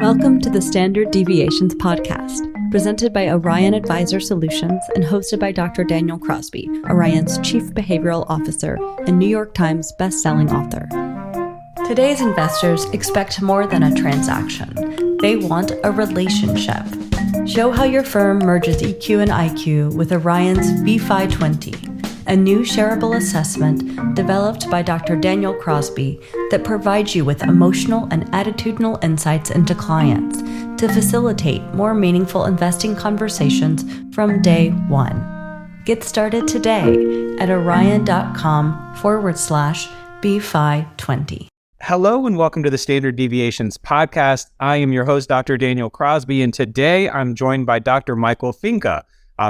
Welcome to the Standard Deviations podcast, presented by Orion Advisor Solutions and hosted by Dr. Daniel Crosby, Orion's Chief Behavioral Officer and New York Times best-selling author. Today's investors expect more than a transaction. They want a relationship. Show how your firm merges EQ and IQ with Orion's Pfau 20, a new shareable assessment developed by Dr. Daniel Crosby that provides you with emotional and attitudinal insights into clients to facilitate more meaningful investing conversations from day one. Get started today at orion.com/Pfau 20. Hello and welcome to the Standard Deviations podcast. I am your host, Dr. Daniel Crosby, and today I'm joined by Dr. Michael Finke,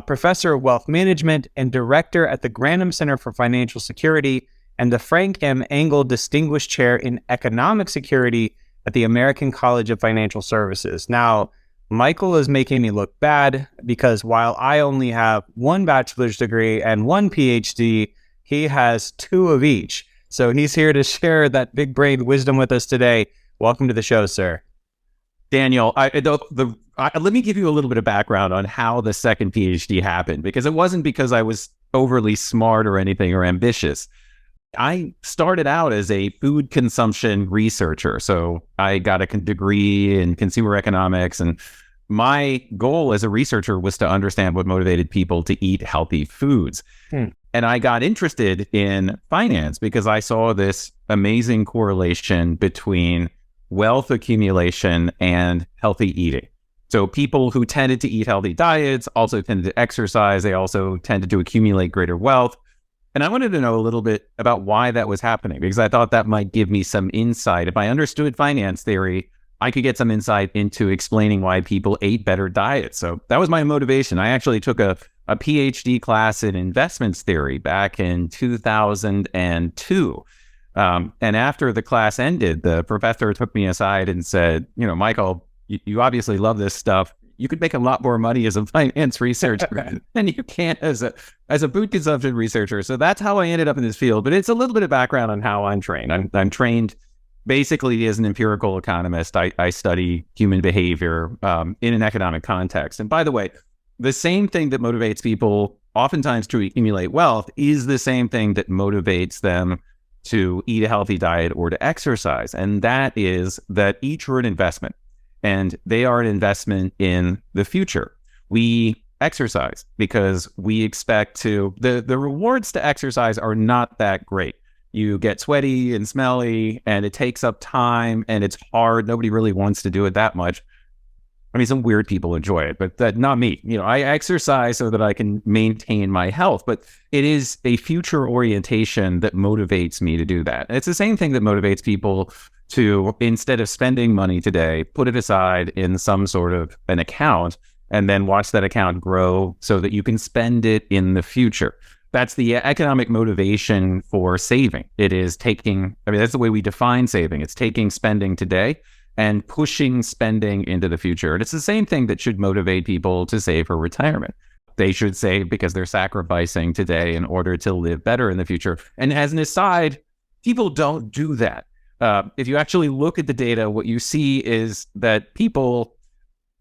Professor of Wealth Management and Director at the Granum Center for Financial Security and the Frank M. Engle Distinguished Chair in Economic Security at the American College of Financial Services. Now, Michael is making me look bad because while I only have one bachelor's degree and one PhD, he has two of each. So he's here to share that big brain wisdom with us today. Welcome to the show, sir. Daniel, let me give you a little bit of background on how the second PhD happened, because it wasn't because I was overly smart or anything or ambitious. I started out as a food consumption researcher. So I got a degree in consumer economics, and my goal as a researcher was to understand what motivated people to eat healthy foods. And I got interested in finance because I saw this amazing correlation between wealth accumulation and healthy eating. So people who tended to eat healthy diets also tended to exercise. They also tended to accumulate greater wealth. And I wanted to know a little bit about why that was happening, because I thought that might give me some insight. If I understood finance theory, I could get some insight into explaining why people ate better diets. So that was my motivation. I actually took a PhD class in investments theory back in 2002. And after the class ended, the professor took me aside and said, Michael, you obviously love this stuff. You could make a lot more money as a finance researcher than you can as a food consumption researcher. So that's how I ended up in this field. But it's a little bit of background on how I'm trained. I'm trained basically as an empirical economist. I study human behavior in an economic context. And by the way, the same thing that motivates people oftentimes to accumulate wealth is the same thing that motivates them to eat a healthy diet or to exercise. And that is that each are an investment, and they are an investment in the future. We exercise because we expect to, the rewards to exercise are not that great. You get sweaty and smelly, and it takes up time, and it's hard. Nobody really wants to do it that much. I mean, some weird people enjoy it, but not me. I exercise so that I can maintain my health, but it is a future orientation that motivates me to do that. And it's the same thing that motivates people to, instead of spending money today, put it aside in some sort of an account and then watch that account grow so that you can spend it in the future. That's the economic motivation for saving. It is that's the way we define saving. It's taking spending today and pushing spending into the future. And it's the same thing that should motivate people to save for retirement. They should save because they're sacrificing today in order to live better in the future. And as an aside, people don't do that. If you actually look at the data, what you see is that people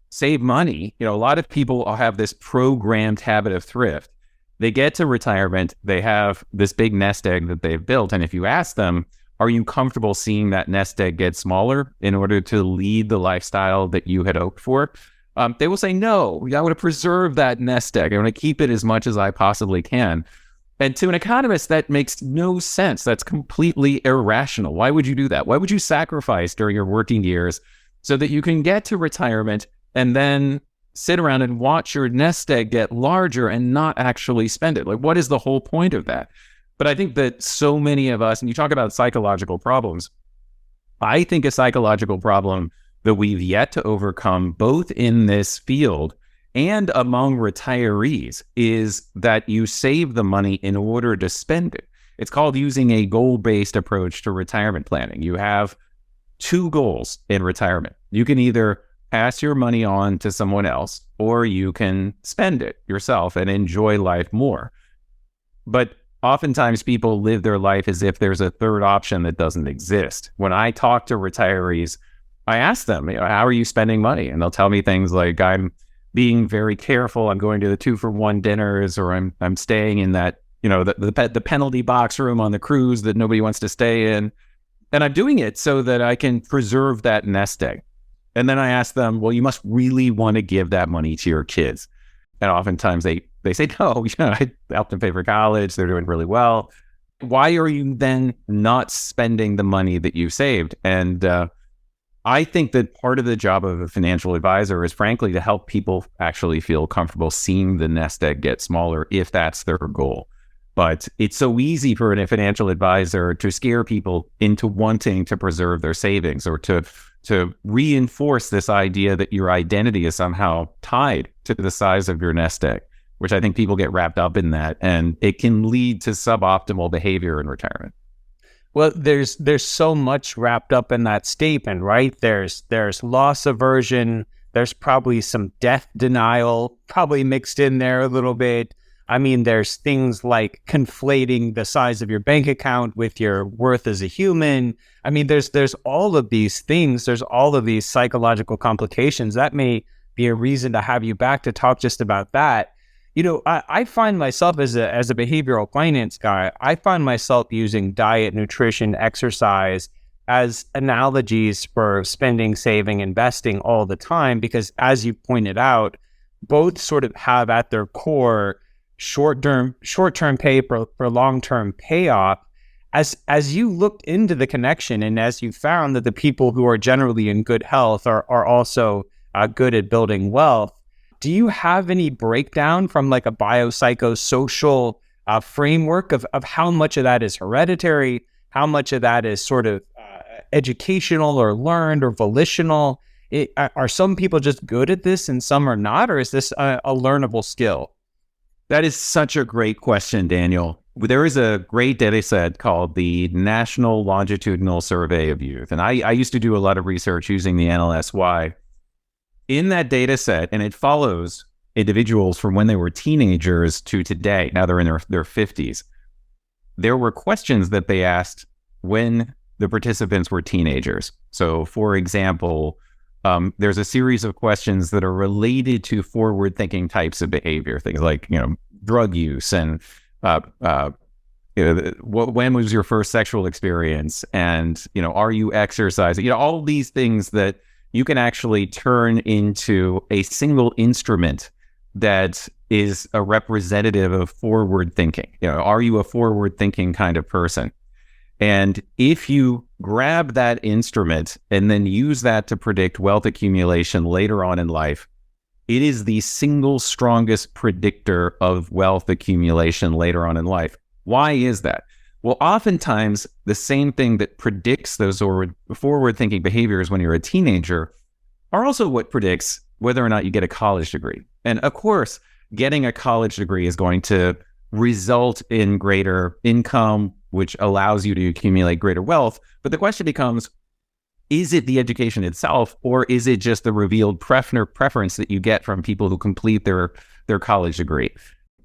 save money. A lot of people have this programmed habit of thrift. They get to retirement, they have this big nest egg that they've built. And if you ask them, are you comfortable seeing that nest egg get smaller in order to lead the lifestyle that you had hoped for? They will say, no, I want to preserve that nest egg. I want to keep it as much as I possibly can. And to an economist, that makes no sense. That's completely irrational. Why would you do that? Why would you sacrifice during your working years so that you can get to retirement and then sit around and watch your nest egg get larger and not actually spend it? Like, what is the whole point of that? But I think that so many of us, and you talk about psychological problems, I think a psychological problem that we've yet to overcome, both in this field and among retirees, is that you save the money in order to spend it. It's called using a goal-based approach to retirement planning. You have two goals in retirement. You can either pass your money on to someone else, or you can spend it yourself and enjoy life more. But oftentimes people live their life as if there's a third option that doesn't exist. When I talk to retirees, I ask them, how are you spending money? And they'll tell me things like, I'm being very careful. I'm going to the 2-for-1 dinners, or I'm staying in that, the penalty box room on the cruise that nobody wants to stay in. And I'm doing it so that I can preserve that nest egg. And then I ask them, well, you must really want to give that money to your kids. And oftentimes they say, no, I helped them pay for college. They're doing really well. Why are you then not spending the money that you saved? And I think that part of the job of a financial advisor is, frankly, to help people actually feel comfortable seeing the nest egg get smaller if that's their goal. But it's so easy for a financial advisor to scare people into wanting to preserve their savings, or to reinforce this idea that your identity is somehow tied to the size of your nest egg, which I think people get wrapped up in that, and it can lead to suboptimal behavior in retirement. Well, there's so much wrapped up in that statement, right? There's loss aversion. There's probably some death denial probably mixed in there a little bit. I mean, there's things like conflating the size of your bank account with your worth as a human. I mean, there's all of these things. There's all of these psychological complications. That may be a reason to have you back to talk just about that. I find myself as a behavioral finance guy, I find myself using diet, nutrition, exercise as analogies for spending, saving, investing all the time, because as you pointed out, both sort of have at their core short-term pay for long-term payoff. As you looked into the connection, and as you found that the people who are generally in good health are also good at building wealth, do you have any breakdown from like a biopsychosocial framework of how much of that is hereditary, how much of that is sort of educational or learned or volitional? Are some people just good at this and some are not, or is this a learnable skill? That is such a great question, Daniel. There is a great data set called the National Longitudinal Survey of Youth. And I used to do a lot of research using the NLSY. In that data set, and it follows individuals from when they were teenagers to today, now they're in their 50s, there were questions that they asked when the participants were teenagers. So, for example, there's a series of questions that are related to forward-thinking types of behavior, things like, drug use and when was your first sexual experience, and are you exercising? All these things that you can actually turn into a single instrument that is a representative of forward thinking. Are you a forward thinking kind of person? And if you grab that instrument and then use that to predict wealth accumulation later on in life, it is the single strongest predictor of wealth accumulation later on in life. Why is that? Well, oftentimes the same thing that predicts those forward-thinking behaviors when you're a teenager are also what predicts whether or not you get a college degree. And of course, getting a college degree is going to result in greater income, which allows you to accumulate greater wealth. But the question becomes, is it the education itself, or is it just the revealed preference that you get from people who complete their college degree?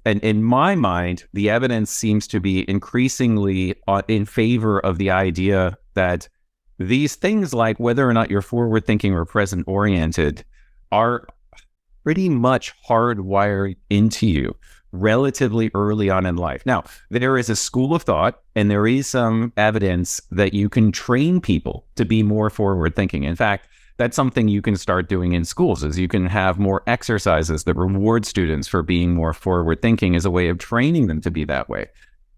And in my mind, the evidence seems to be increasingly in favor of the idea that these things, like whether or not you're forward-thinking or present-oriented, are pretty much hardwired into you relatively early on in life. Now, there is a school of thought, and there is some evidence that you can train people to be more forward-thinking. In fact, that's something you can start doing in schools, is you can have more exercises that reward students for being more forward-thinking as a way of training them to be that way.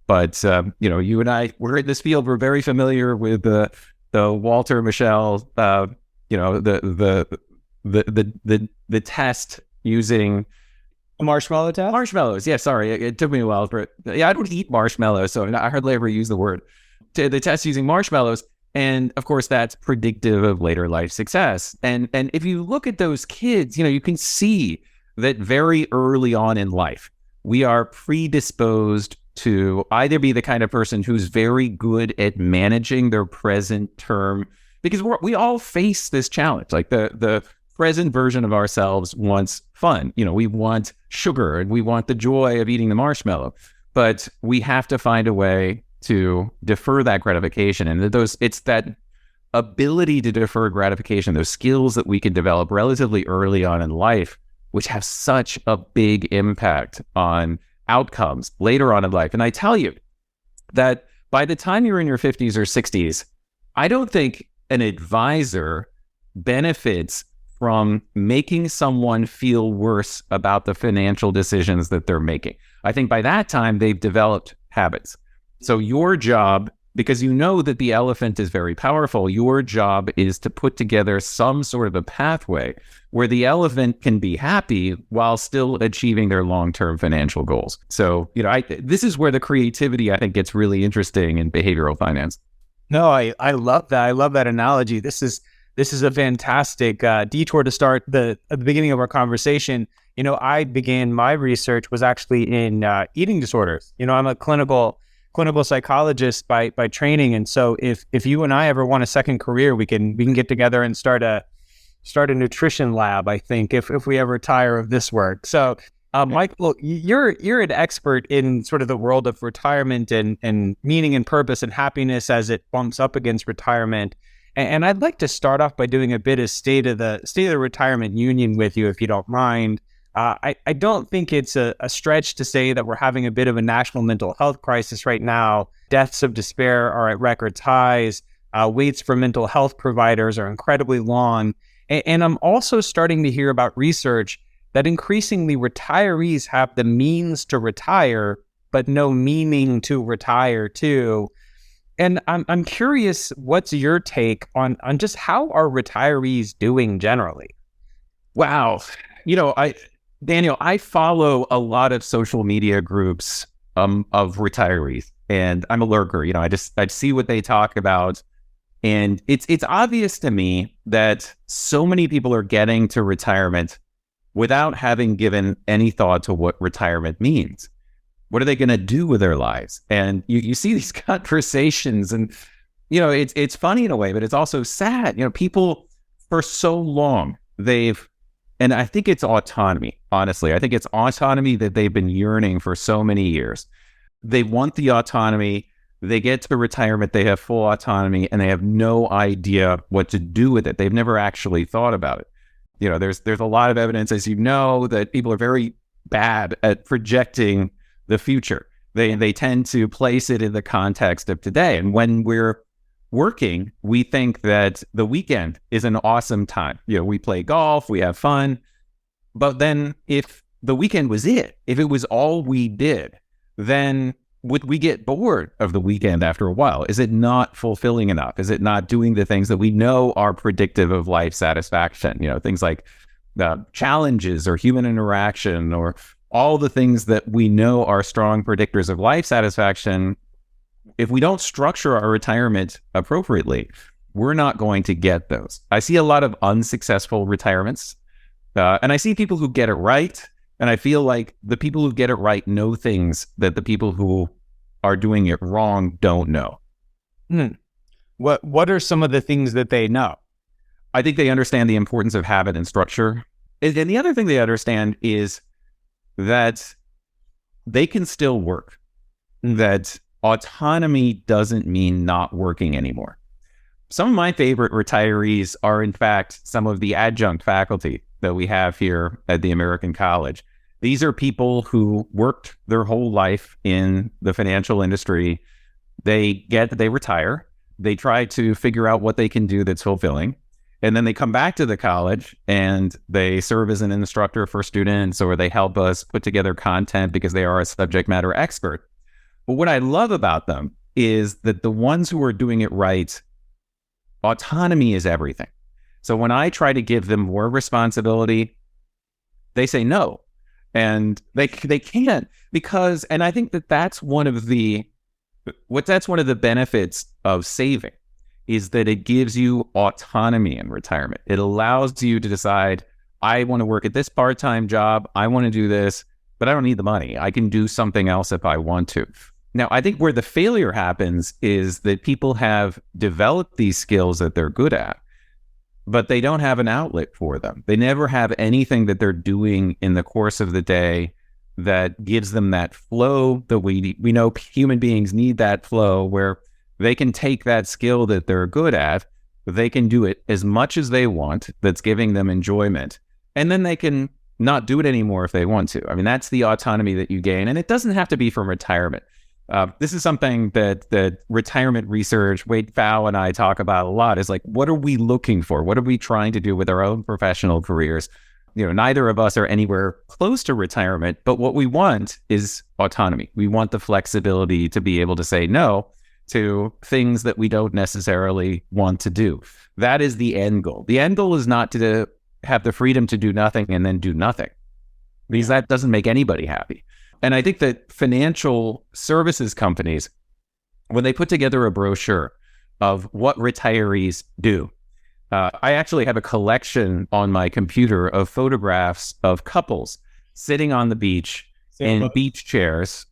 But, you and I, we're in this field, we're very familiar with the Walter Mischel, the test using a marshmallow test? Marshmallows. Yeah, sorry. It took me a while for it. Yeah, I don't eat marshmallows, so I hardly ever use the word. The test using marshmallows. And of course, that's predictive of later life success. And if you look at those kids, you can see that very early on in life, we are predisposed to either be the kind of person who's very good at managing their present term, because we all face this challenge. Like the present version of ourselves wants fun. We want sugar and we want the joy of eating the marshmallow, but we have to find a way to defer that gratification. And it's that ability to defer gratification, those skills that we can develop relatively early on in life, which have such a big impact on outcomes later on in life. And I tell you that by the time you're in your 50s or 60s, I don't think an advisor benefits from making someone feel worse about the financial decisions that they're making. I think by that time, they've developed habits. So your job, because you know that the elephant is very powerful, your job is to put together some sort of a pathway where the elephant can be happy while still achieving their long-term financial goals. So, this is where the creativity, I think, gets really interesting in behavioral finance. No, I love that. I love that analogy. This is a fantastic detour to start at the beginning of our conversation. I began my research was actually in eating disorders. I'm a clinical psychologist by training, and so if you and I ever want a second career, we can get together and start a nutrition lab. I think if we ever tire of this work. So, Michael, you're an expert in sort of the world of retirement and meaning and purpose and happiness as it bumps up against retirement. And I'd like to start off by doing a bit of state of the retirement union with you, if you don't mind. I don't think it's a stretch to say that we're having a bit of a national mental health crisis right now. Deaths of despair are at records highs. Waits for mental health providers are incredibly long. And I'm also starting to hear about research that increasingly retirees have the means to retire, but no meaning to retire to. And I'm curious, what's your take on just how are retirees doing generally? Wow. Daniel, I follow a lot of social media groups of retirees, and I'm a lurker. I see what they talk about, and it's obvious to me that so many people are getting to retirement without having given any thought to what retirement means. What are they going to do with their lives? And you see these conversations, and it's funny in a way, but it's also sad. People for so long and I think it's autonomy, honestly. I think it's autonomy that they've been yearning for so many years. They want the autonomy. They get to retirement, they have full autonomy, and they have no idea what to do with it. They've never actually thought about it. There's a lot of evidence, as you know, that people are very bad at projecting the future. They tend to place it in the context of today. And when we're working, we think that the weekend is an awesome time. We play golf, we have fun. But then if the weekend was if it was all we did, then would we get bored of the weekend after a while? Is it not fulfilling enough? Is it not doing the things that we know are predictive of life satisfaction? Things like challenges or human interaction or all the things that we know are strong predictors of life satisfaction. If we don't structure our retirement appropriately, we're not going to get those. I see a lot of unsuccessful retirements, and I see people who get it right, and I feel like the people who get it right know things that the people who are doing it wrong don't know. What are some of the things that they know? I think they understand the importance of habit and structure. And the other thing they understand is that they can still work, that autonomy doesn't mean not working anymore. Some of my favorite retirees are, in fact, some of the adjunct faculty that we have here at the American College. These are people who worked their whole life in the financial industry. They retire. They try to figure out what they can do that's fulfilling. And then they come back to the college and they serve as an instructor for students, or they help us put together content because they are a subject matter expert. But what I love about them is that the ones who are doing it right, autonomy is everything. So when I try to give them more responsibility, they say no. And they can't, because, and I think that's one of the benefits of saving, is that it gives you autonomy in retirement. It allows you to decide, I want to work at this part-time job, I want to do this, but I don't need the money. I can do something else if I want to. Now, I think where the failure happens is that people have developed these skills that they're good at, but they don't have an outlet for them. They never have anything that they're doing in the course of the day that gives them that flow that we know human beings need, that flow where they can take that skill that they're good at they can do it as much as they want, that's giving them enjoyment, and then they can not do it anymore if they want to. I mean, that's the autonomy that you gain, and it doesn't have to be from retirement. This is something that retirement research, Wade Pfau and I talk about a lot, is like, what are we looking for? What are we trying to do with our own professional careers? Neither of us are anywhere close to retirement, but what we want is autonomy. We want the flexibility to be able to say no to things that we don't necessarily want to do. That is the end goal. The end goal is not to have the freedom to do nothing and then do nothing, because that doesn't make anybody happy. And I think that financial services companies, when they put together a brochure of what retirees do, I actually have a collection on my computer of photographs of couples sitting on the beach in beach chairs,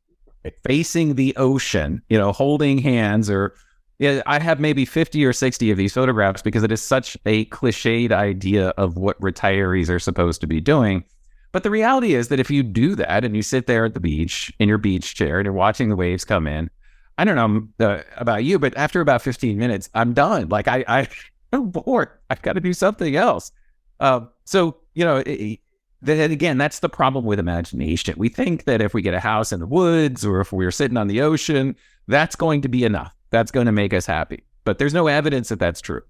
facing the ocean, holding hands, I have maybe 50 or 60 of these photographs because it is such a cliched idea of what retirees are supposed to be doing. But the reality is that if you do that and you sit there at the beach in your beach chair and you're watching the waves come in, I don't know about you, but after about 15 minutes, I'm done. Like I'm bored. I've got to do something else. Then again, that's the problem with imagination. We think that if we get a house in the woods or if we're sitting on the ocean, that's going to be enough. That's going to make us happy. But there's no evidence that that's true.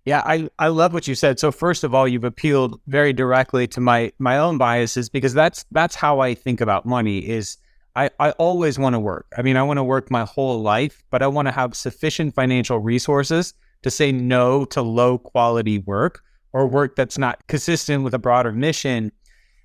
Yeah, I love what you said. So first of all, you've appealed very directly to my own biases, because that's how I think about money. Is I always want to work. I mean, I want to work my whole life, but I want to have sufficient financial resources to say no to low quality work or work that's not consistent with a broader mission.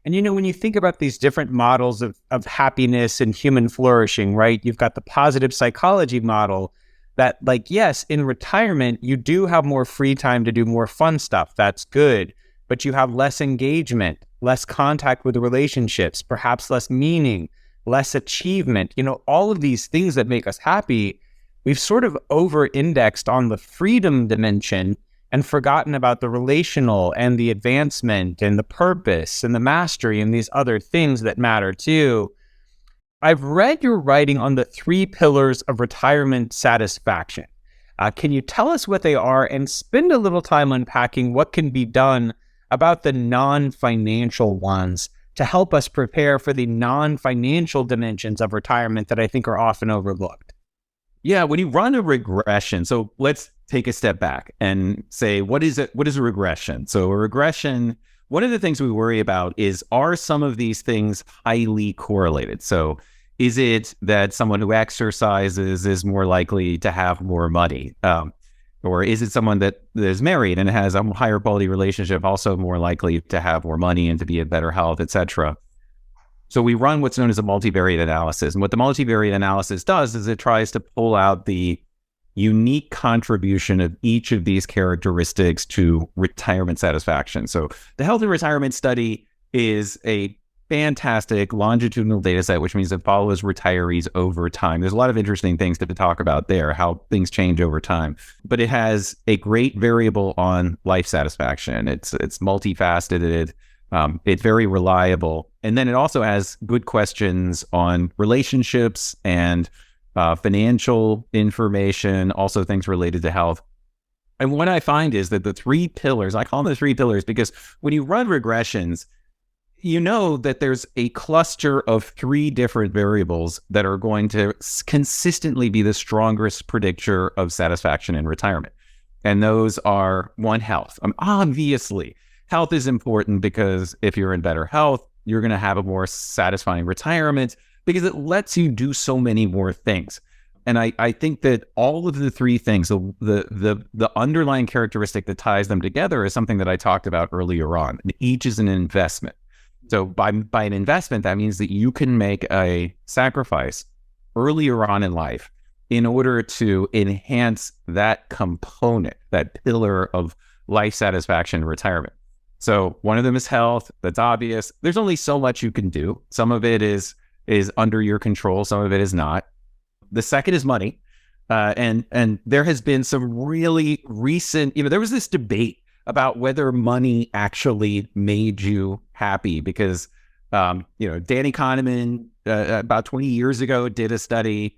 And when you think about these different models of happiness and human flourishing, right? You've got the positive psychology model that, like, yes, in retirement, you do have more free time to do more fun stuff. That's good. But you have less engagement, less contact with the relationships, perhaps less meaning, less achievement. All of these things that make us happy, we've sort of over-indexed on the freedom dimension and forgotten about the relational and the advancement and the purpose and the mastery and these other things that matter too. I've read your writing on the 3 pillars of retirement satisfaction. Can you tell us what they are and spend a little time unpacking what can be done about the non-financial ones to help us prepare for the non-financial dimensions of retirement that I think are often overlooked? Yeah, when you run a regression, so let's take a step back and say, what is it? What is a regression? So a regression, one of the things we worry about is, are some of these things highly correlated? So is it that someone who exercises is more likely to have more money? Or is it someone that is married and has a higher quality relationship also more likely to have more money and to be in better health, et cetera? So we run what's known as a multivariate analysis. And what the multivariate analysis does is it tries to pull out the unique contribution of each of these characteristics to retirement satisfaction. So the Healthy Retirement Study is a fantastic longitudinal data set, which means it follows retirees over time. There's a lot of interesting things to talk about there, how things change over time. But it has a great variable on life satisfaction. It's multifaceted. It's very reliable. And then it also has good questions on relationships and financial information, also things related to health. And what I find is that the 3 pillars, I call them the 3 pillars because when you run regressions, you know that there's a cluster of 3 different variables that are going to consistently be the strongest predictor of satisfaction in retirement. And those are, 1, health. Obviously, health is important because if you're in better health, you're going to have a more satisfying retirement because it lets you do so many more things. And I think that all of the 3 things, the underlying characteristic that ties them together is something that I talked about earlier on. And each is an investment. So by an investment, that means that you can make a sacrifice earlier on in life in order to enhance that component, that pillar of life satisfaction and retirement. So one of them is health. That's obvious. There's only so much you can do. Some of it is under your control. Some of it is not. The second is money. And there has been some really recent, there was this debate about whether money actually made you happy because, Danny Kahneman, about 20 years ago, did a study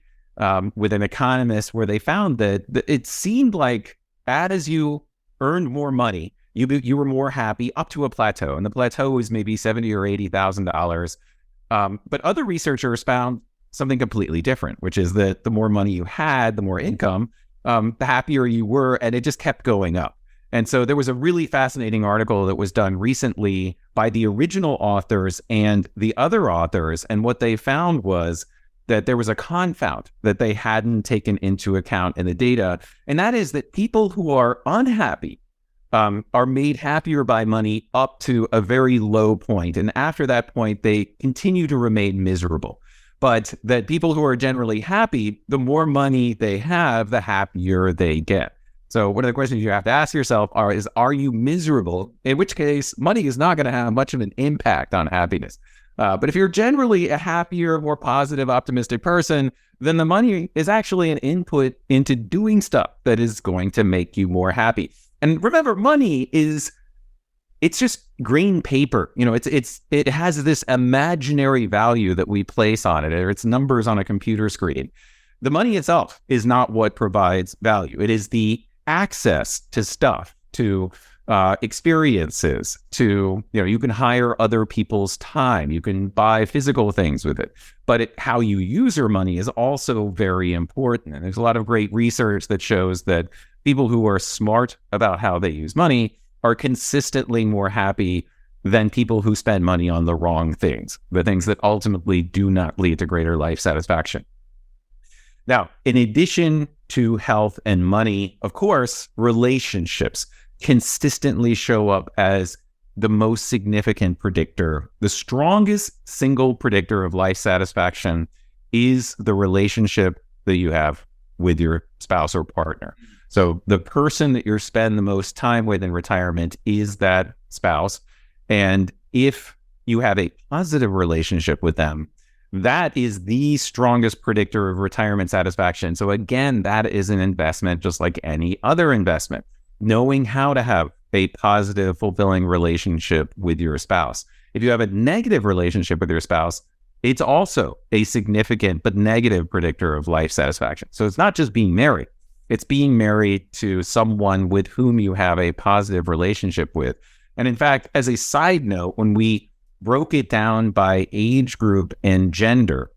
with an economist where they found that it seemed like as you earned more money, you were more happy up to a plateau, and the plateau was maybe $70,000 or $80,000. But other researchers found something completely different, which is that the more money you had, the more income, the happier you were, and it just kept going up. And so there was a really fascinating article that was done recently by the original authors and the other authors. And what they found was that there was a confound that they hadn't taken into account in the data. And that is that people who are unhappy are made happier by money up to a very low point. And after that point, they continue to remain miserable. But that people who are generally happy, the more money they have, the happier they get. So one of the questions you have to ask yourself are you miserable? In which case, money is not going to have much of an impact on happiness. But if you're generally a happier, more positive, optimistic person, then the money is actually an input into doing stuff that is going to make you more happy. And remember, money it's just green paper. It has this imaginary value that we place on it, or it's numbers on a computer screen. The money itself is not what provides value. It is the access to stuff, to experiences, to, you can hire other people's time, you can buy physical things with it. But how you use your money is also very important. And there's a lot of great research that shows that people who are smart about how they use money are consistently more happy than people who spend money on the wrong things, the things that ultimately do not lead to greater life satisfaction. Now, in addition to health and money, of course, relationships consistently show up as the most significant predictor. The strongest single predictor of life satisfaction is the relationship that you have with your spouse or partner. So the person that you spend the most time with in retirement is that spouse. And if you have a positive relationship with them, that is the strongest predictor of retirement satisfaction. So again, that is an investment just like any other investment. Knowing how to have a positive, fulfilling relationship with your spouse. If you have a negative relationship with your spouse, it's also a significant but negative predictor of life satisfaction. So it's not just being married. It's being married to someone with whom you have a positive relationship with. And in fact, as a side note, when we broke it down by age group and gender,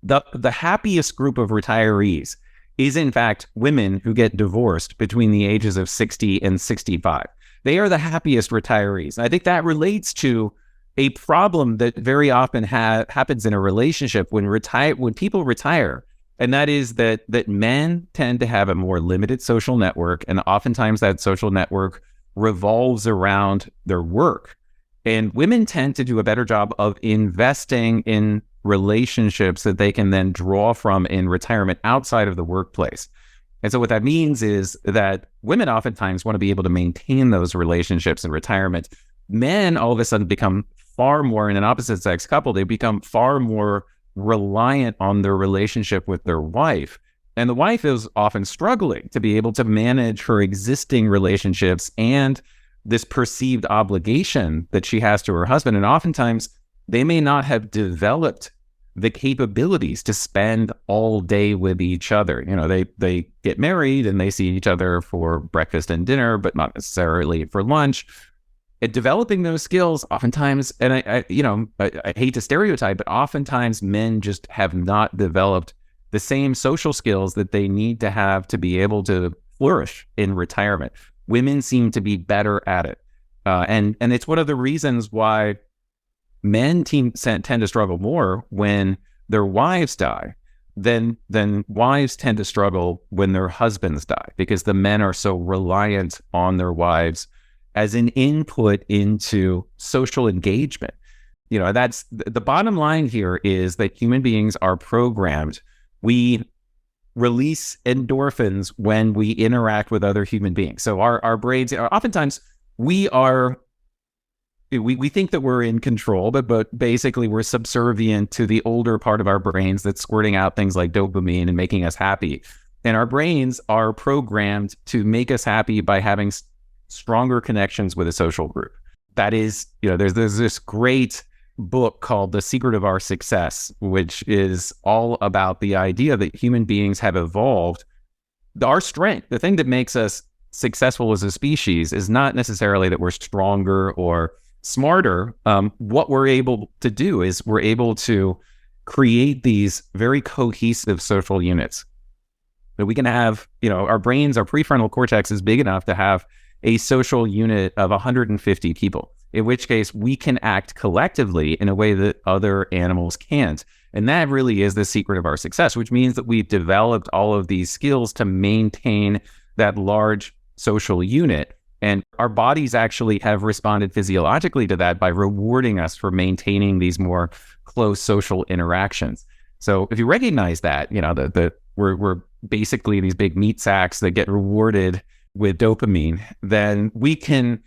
the happiest group of retirees is in fact women who get divorced between the ages of 60 and 65. They are the happiest retirees. And I think that relates to a problem that very often happens in a relationship when people retire. And that is that men tend to have a more limited social network. And oftentimes that social network revolves around their work. And women tend to do a better job of investing in relationships that they can then draw from in retirement outside of the workplace. And so what that means is that women oftentimes want to be able to maintain those relationships in retirement. Men all of a sudden become far more, in an opposite sex couple, they become far more reliant on their relationship with their wife. And the wife is often struggling to be able to manage her existing relationships and this perceived obligation that she has to her husband. And oftentimes they may not have developed the capabilities to spend all day with each other. They get married and they see each other for breakfast and dinner, but not necessarily for lunch. And developing those skills oftentimes, and I hate to stereotype, but oftentimes men just have not developed the same social skills that they need to have to be able to flourish in retirement. Women seem to be better at it. And it's one of the reasons why men tend to struggle more when their wives die than wives tend to struggle when their husbands die, because the men are so reliant on their wives as an input into social engagement. That's the bottom line here, is that human beings are programmed. We release endorphins when we interact with other human beings. So our brains are oftentimes, we think that we're in control, but basically we're subservient to the older part of our brains that's squirting out things like dopamine and making us happy. And our brains are programmed to make us happy by having stronger connections with a social group. That is, there's this great book called The Secret of Our Success, which is all about the idea that human beings have evolved. Our strength, the thing that makes us successful as a species is not necessarily that we're stronger or smarter. What we're able to do is we're able to create these very cohesive social units. That we can have, our brains, our prefrontal cortex is big enough to have a social unit of 150 people, in which case we can act collectively in a way that other animals can't. And that really is the secret of our success, which means that we've developed all of these skills to maintain that large social unit. And our bodies actually have responded physiologically to that by rewarding us for maintaining these more close social interactions. So if you recognize that, we're basically these big meat sacks that get rewarded with dopamine, then we can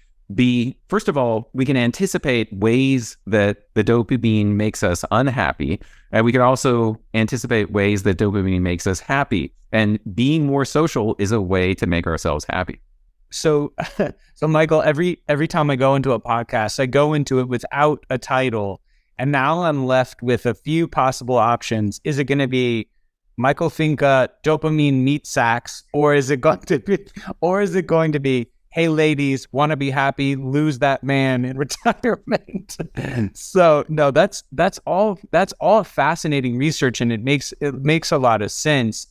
first of all, we can anticipate ways that the dopamine makes us unhappy. And we can also anticipate ways that dopamine makes us happy. And being more social is a way to make ourselves happy. So Michael, every time I go into a podcast, I go into it without a title. And now I'm left with a few possible options. Is it going to be Michael Finke, dopamine meat sacks, or is it going to be, hey ladies, want to be happy, lose that man in retirement? So no, that's all fascinating research, and it makes a lot of sense.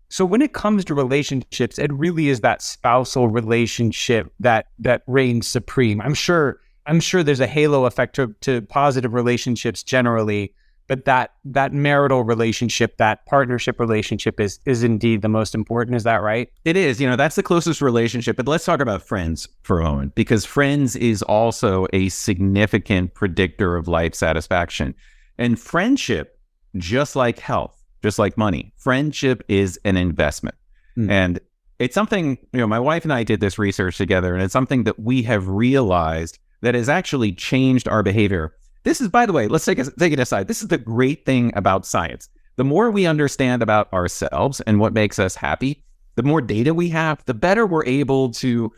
So when it comes to relationships, it really is that spousal relationship that reigns supreme. I'm sure there's a halo effect to positive relationships generally, but that marital relationship, that partnership relationship is indeed the most important. Is that right? It is. That's the closest relationship. But let's talk about friends for a moment, because friends is also a significant predictor of life satisfaction. And friendship, just like health, just like money, friendship is an investment. And it's something, my wife and I did this research together, and it's something that we have realized that has actually changed our behavior. This is, by the way, let's take it aside. This is the great thing about science. The more we understand about ourselves and what makes us happy, the more data we have, the better we're able to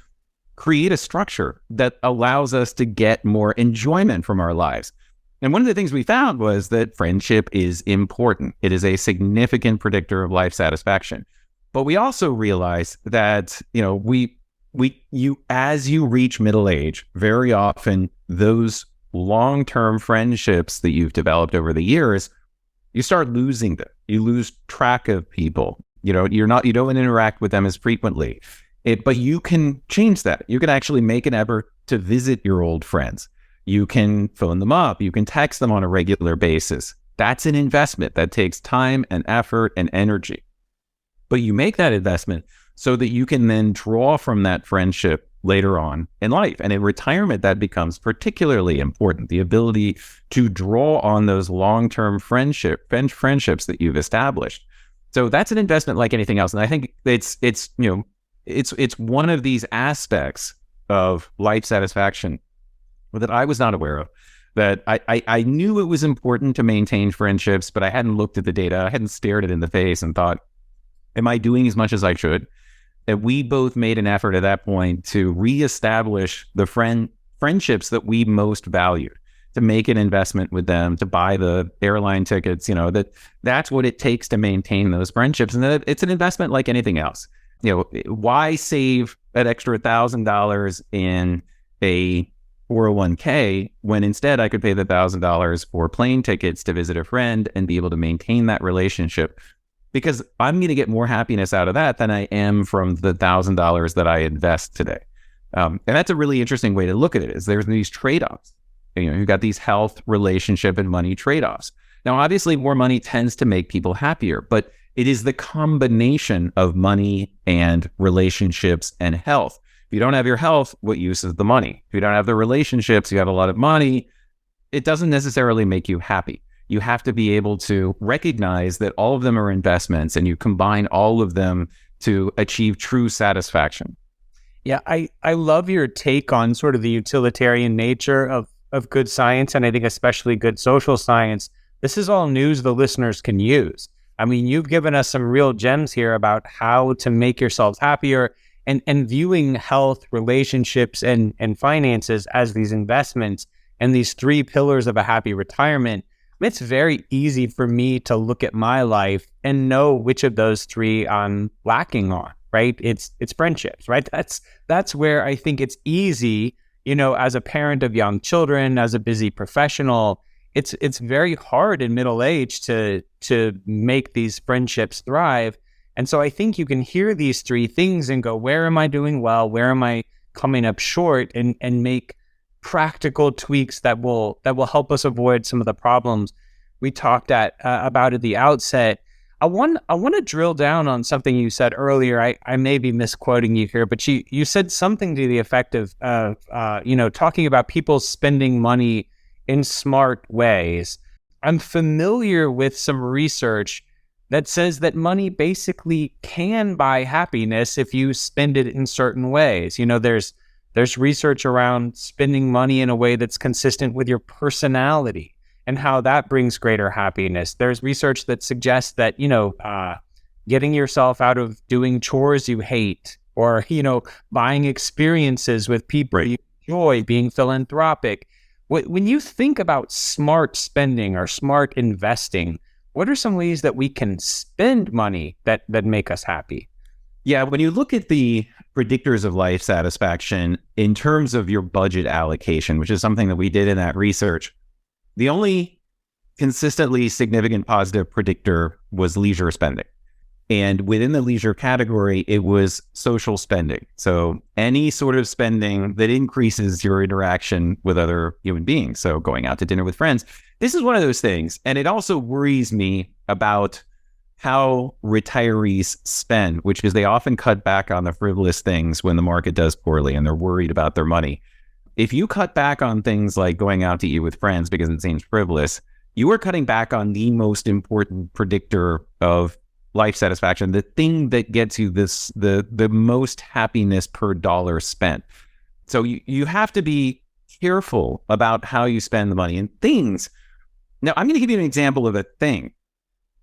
create a structure that allows us to get more enjoyment from our lives. And one of the things we found was that friendship is important. It is a significant predictor of life satisfaction. But we also realized that, as you reach middle age, very often those long-term friendships that you've developed over the years, you start losing them. You lose track of people. You don't interact with them as frequently. But you can change that. You can actually make an effort to visit your old friends. You can phone them up. You can text them on a regular basis. That's an investment that takes time and effort and energy. But you make that investment so that you can then draw from that friendship later on in life. And in retirement, that becomes particularly important, the ability to draw on those long-term friendships that you've established. So that's an investment like anything else. And I think it's one of these aspects of life satisfaction that I was not aware of, that I knew it was important to maintain friendships, but I hadn't looked at the data. I hadn't stared it in the face and thought, am I doing as much as I should? That we both made an effort at that point to reestablish the friendships that we most valued, to make an investment with them, to buy the airline tickets, that's what it takes to maintain those friendships. And that it's an investment like anything else. Why save that extra $1,000 in a 401k when instead I could pay the $1,000 for plane tickets to visit a friend and be able to maintain that relationship? Because I'm going to get more happiness out of that than I am from the $1,000 that I invest today. And that's a really interesting way to look at it, is there's these trade-offs. You've got these health, relationship, and money trade-offs. Now, obviously, more money tends to make people happier, but it is the combination of money and relationships and health. If you don't have your health, what use is the money? If you don't have the relationships, you have a lot of money, it doesn't necessarily make you happy. You have to be able to recognize that all of them are investments, and you combine all of them to achieve true satisfaction. Yeah, I love your take on sort of the utilitarian nature of good science, and I think especially good social science. This is all news the listeners can use. I mean, you've given us some real gems here about how to make yourselves happier, and viewing health, relationships, and finances as these investments and these three pillars of a happy retirement. It's very easy for me to look at my life and know which of those three I'm lacking on. right? It's friendships, right? That's where I think it's easy, as a parent of young children, as a busy professional, it's very hard in middle age to make these friendships thrive. And so I think you can hear these three things and go, where am I doing well? Where am I coming up short? And make practical tweaks that will help us avoid some of the problems we talked about at the outset. I want to drill down on something you said earlier. I may be misquoting you here, but you said something to the effect of talking about people spending money in smart ways. I'm familiar with some research that says that money basically can buy happiness if you spend it in certain ways. There's research around spending money in a way that's consistent with your personality and how that brings greater happiness. There's research that suggests that, getting yourself out of doing chores you hate, or, buying experiences with people you enjoy, being philanthropic. When you think about smart spending or smart investing, what are some ways that we can spend money that make us happy? Yeah, when you look at the predictors of life satisfaction in terms of your budget allocation, which is something that we did in that research, the only consistently significant positive predictor was leisure spending. And within the leisure category, it was social spending. So any sort of spending that increases your interaction with other human beings. So going out to dinner with friends. This is one of those things. And it also worries me about how retirees spend, which is they often cut back on the frivolous things when the market does poorly and they're worried about their money. If you cut back on things like going out to eat with friends because it seems frivolous, you are cutting back on the most important predictor of life satisfaction, the thing that gets you the most happiness per dollar spent. So you have to be careful about how you spend the money and things. Now, I'm going to give you an example of a thing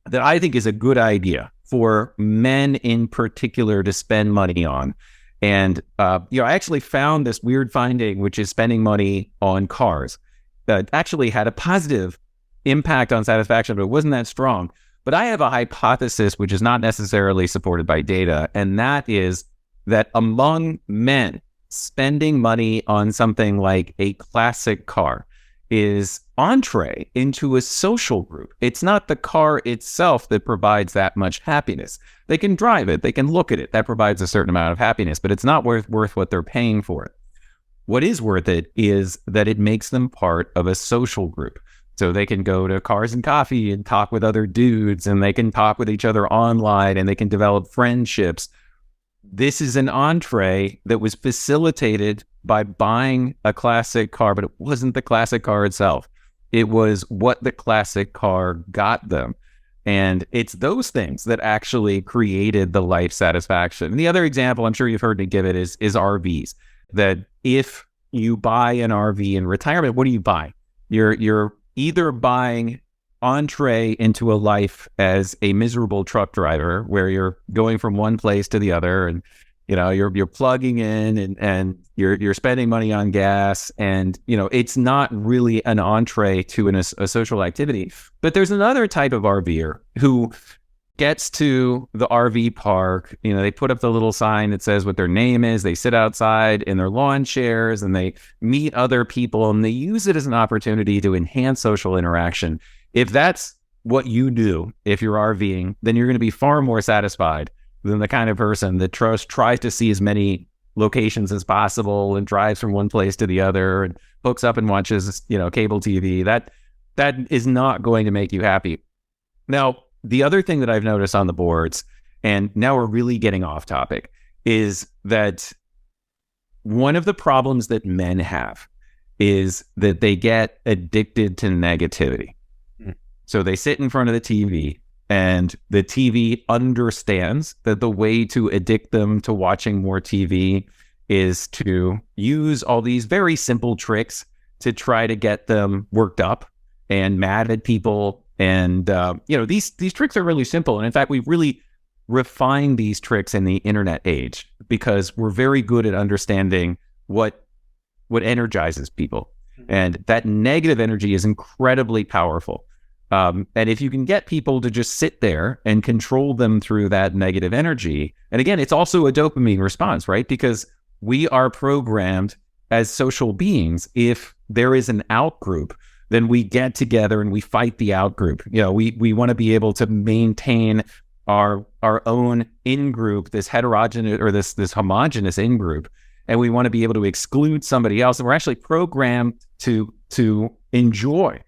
that I think is a good idea for men in particular to spend money on. And, I actually found this weird finding, which is spending money on cars that actually had a positive impact on satisfaction, but it wasn't that strong. But I have a hypothesis, which is not necessarily supported by data, and that is that among men, spending money on something like a classic car is entree into a social group. It's not the car itself that provides that much happiness. They can drive it, they can look at it, that provides a certain amount of happiness, but it's not worth what they're paying for it. What is worth it is that it makes them part of a social group. So they can go to Cars and Coffee and talk with other dudes, and they can talk with each other online, and they can develop friendships. This is an entree that was facilitated by buying a classic car, but it wasn't the classic car itself. It was what the classic car got them. And it's those things that actually created the life satisfaction. And the other example, I'm sure you've heard me give it, is RVs. That if you buy an RV in retirement, what do you buy? You're either buying entree into a life as a miserable truck driver, where you're going from one place to the other, and you're plugging in and you're spending money on gas, and it's not really an entree to a social activity. But there's another type of RVer who gets to the RV park. They put up the little sign that says what their name is. They sit outside in their lawn chairs and they meet other people, and they use it as an opportunity to enhance social interaction. If that's what you do, if you're RVing, then you're going to be far more satisfied than the kind of person that tries to see as many locations as possible and drives from one place to the other and hooks up and watches, cable TV. That is not going to make you happy. Now, the other thing that I've noticed on the boards, and now we're really getting off topic, is that one of the problems that men have is that they get addicted to negativity. So they sit in front of the TV, and the TV understands that the way to addict them to watching more TV is to use all these very simple tricks to try to get them worked up and mad at people. And, these tricks are really simple. And in fact, we've really refined these tricks in the internet age because we're very good at understanding what energizes people. And that negative energy is incredibly powerful. And if you can get people to just sit there and control them through that negative energy, and again, it's also a dopamine response, right? Because we are programmed as social beings. If there is an out group, then we get together and we fight the out group. We want to be able to maintain our own in group, this heterogeneous or this homogeneous in group, and we want to be able to exclude somebody else. And we're actually programmed to enjoy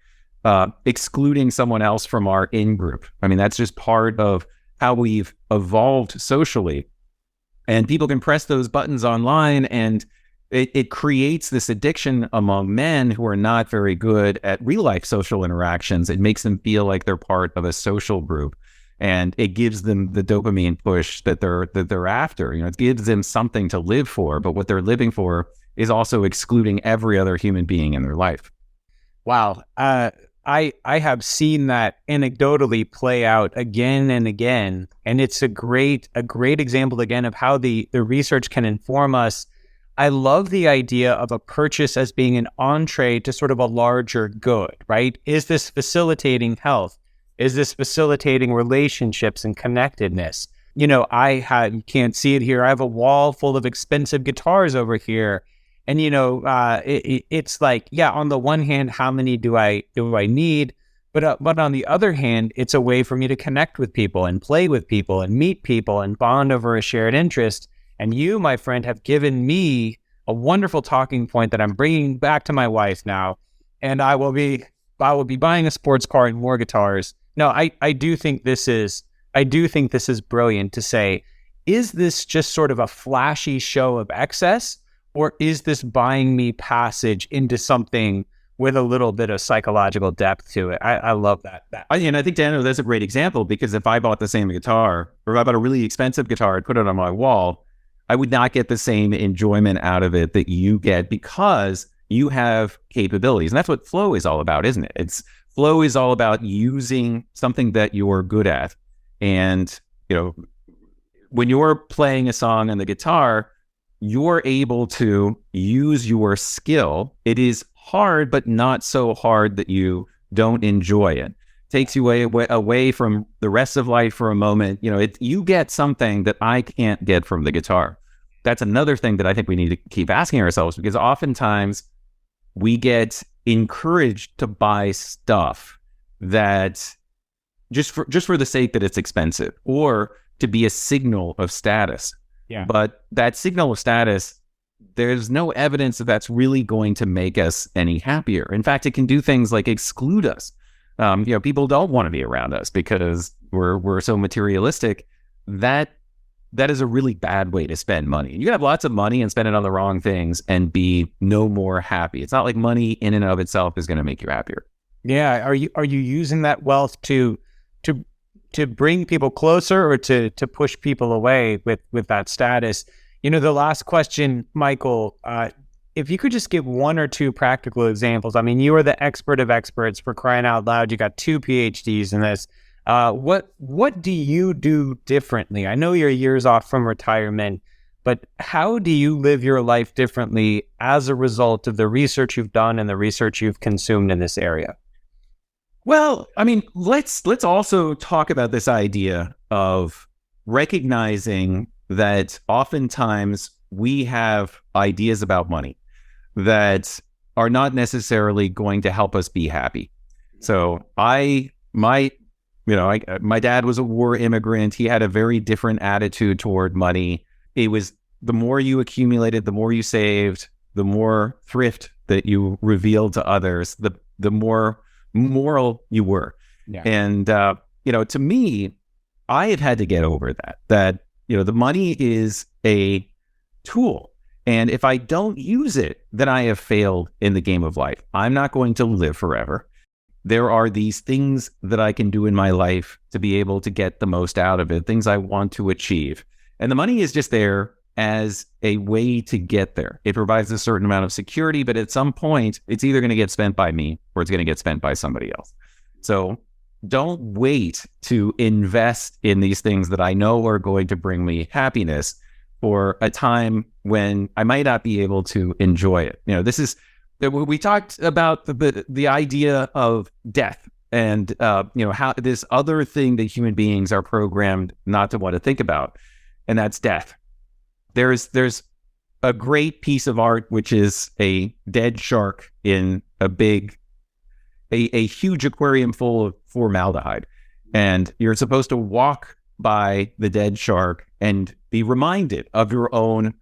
excluding someone else from our in group. I mean, that's just part of how we've evolved socially. And people can press those buttons online, and it creates this addiction among men who are not very good at real life social interactions. It makes them feel like they're part of a social group, and it gives them the dopamine push that they're after. It gives them something to live for, but what they're living for is also excluding every other human being in their life. Wow. I have seen that anecdotally play out again and again, and it's a great example again of how the research can inform us. I love the idea of a purchase as being an entree to sort of a larger good, right? Is this facilitating health? Is this facilitating relationships and connectedness? You can't see it here. I have a wall full of expensive guitars over here. And, it's like, yeah, on the one hand, how many do I need? But on the other hand, it's a way for me to connect with people and play with people and meet people and bond over a shared interest. And you, my friend, have given me a wonderful talking point that I'm bringing back to my wife now. And I will be buying a sports car and more guitars. No, I do think this is brilliant to say, is this just sort of a flashy show of excess? Or is this buying me passage into something with a little bit of psychological depth to it? I love that. And I think, Daniel, that's a great example, because if I bought the same guitar, or if I bought a really expensive guitar and put it on my wall, I would not get the same enjoyment out of it that you get, because you have capabilities. And that's what flow is all about, isn't it? Flow is all about using something that you're good at. And, when you're playing a song on the guitar, you're able to use your skill. It is hard, but not so hard that you don't enjoy it. Takes you away from the rest of life for a moment. You get something that I can't get from the guitar. That's another thing that I think we need to keep asking ourselves, because oftentimes we get encouraged to buy stuff that just for the sake that it's expensive, or to be a signal of status. Yeah. But that signal of status, there's no evidence that that's really going to make us any happier. In fact, it can do things like exclude us. People don't want to be around us because we're so materialistic. That is a really bad way to spend money. You can have lots of money and spend it on the wrong things and be no more happy. It's not like money in and of itself is going to make you happier. Yeah. Are you using that wealth to bring people closer, or to push people away with that status? The last question, Michael, if you could just give one or two practical examples. I mean, you are the expert of experts, for crying out loud. You got 2 PhDs in this. What do you do differently? I know you're years off from retirement, but how do you live your life differently as a result of the research you've done and the research you've consumed in this area? Well, I mean, let's also talk about this idea of recognizing that oftentimes we have ideas about money that are not necessarily going to help us be happy. So my dad was a war immigrant. He had a very different attitude toward money. It was the more you accumulated, the more you saved, the more thrift that you revealed to others, the more moral you were. Yeah. And, to me, I have had to get over that the money is a tool. And if I don't use it, then I have failed in the game of life. I'm not going to live forever. There are these things that I can do in my life to be able to get the most out of it, things I want to achieve. And the money is just there as a way to get there. It provides a certain amount of security, but at some point, it's either going to get spent by me or it's going to get spent by somebody else. So don't wait to invest in these things that I know are going to bring me happiness for a time when I might not be able to enjoy it. We talked about the idea of death and how this other thing that human beings are programmed not to want to think about, and that's death. There's a great piece of art which is a dead shark in a huge aquarium full of formaldehyde, and you're supposed to walk by the dead shark and be reminded of your own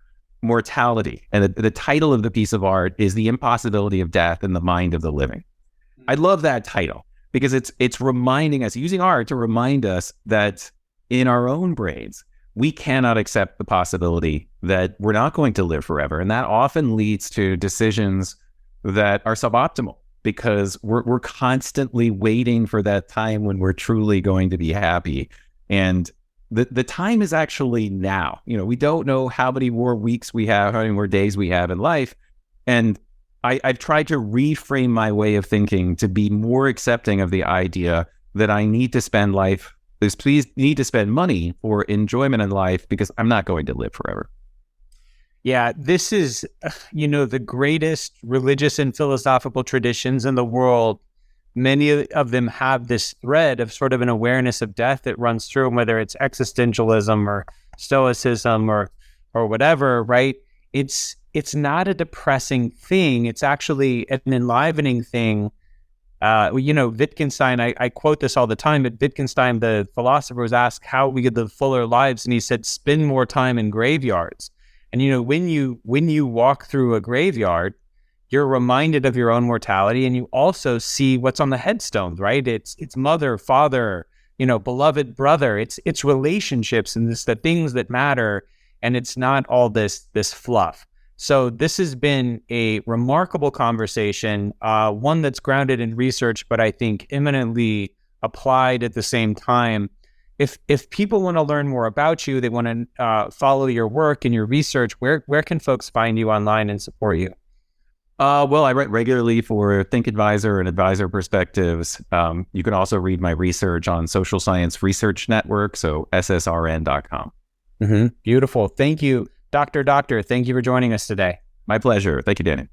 mortality. And the title of the piece of art is "The Impossibility of Death in the Mind of the Living." I love that title because it's reminding us, using art to remind us that in our own brains, we cannot accept the possibility that we're not going to live forever. And that often leads to decisions that are suboptimal because we're constantly waiting for that time when we're truly going to be happy. And the time is actually now. We don't know how many more weeks we have, how many more days we have in life. And I've tried to reframe my way of thinking to be more accepting of the idea that I need to spend need to spend money for enjoyment in life because I'm not going to live forever. Yeah, this is, the greatest religious and philosophical traditions in the world. Many of them have this thread of sort of an awareness of death that runs through them, whether it's existentialism or stoicism or whatever, right? It's not a depressing thing. It's actually an enlivening thing. Wittgenstein, I quote this all the time, but Wittgenstein, the philosopher, was asked how we could live fuller lives, and he said, spend more time in graveyards. And, when you walk through a graveyard, you're reminded of your own mortality, and you also see what's on the headstones, right? It's mother, father, beloved brother. It's relationships and the things that matter, and it's not all this fluff. So this has been a remarkable conversation, one that's grounded in research, but I think eminently applied at the same time. If people want to learn more about you, they want to follow your work and your research, where can folks find you online and support you? Well, I write regularly for Think Advisor and Advisor Perspectives. You can also read my research on Social Science Research Network, so ssrn.com. Mm-hmm. Beautiful. Thank you. Doctor, thank you for joining us today. My pleasure. Thank you, Danny.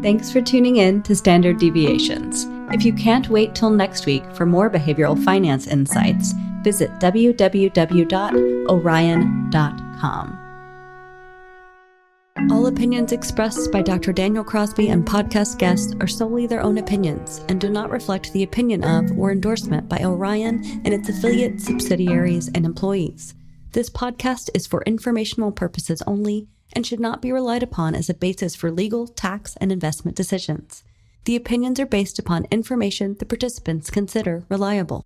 Thanks for tuning in to Standard Deviations. If you can't wait till next week for more behavioral finance insights, visit www.orion.com. All opinions expressed by Dr. Daniel Crosby and podcast guests are solely their own opinions and do not reflect the opinion of or endorsement by Orion and its affiliates, subsidiaries, and employees. This podcast is for informational purposes only and should not be relied upon as a basis for legal, tax, and investment decisions. The opinions are based upon information the participants consider reliable.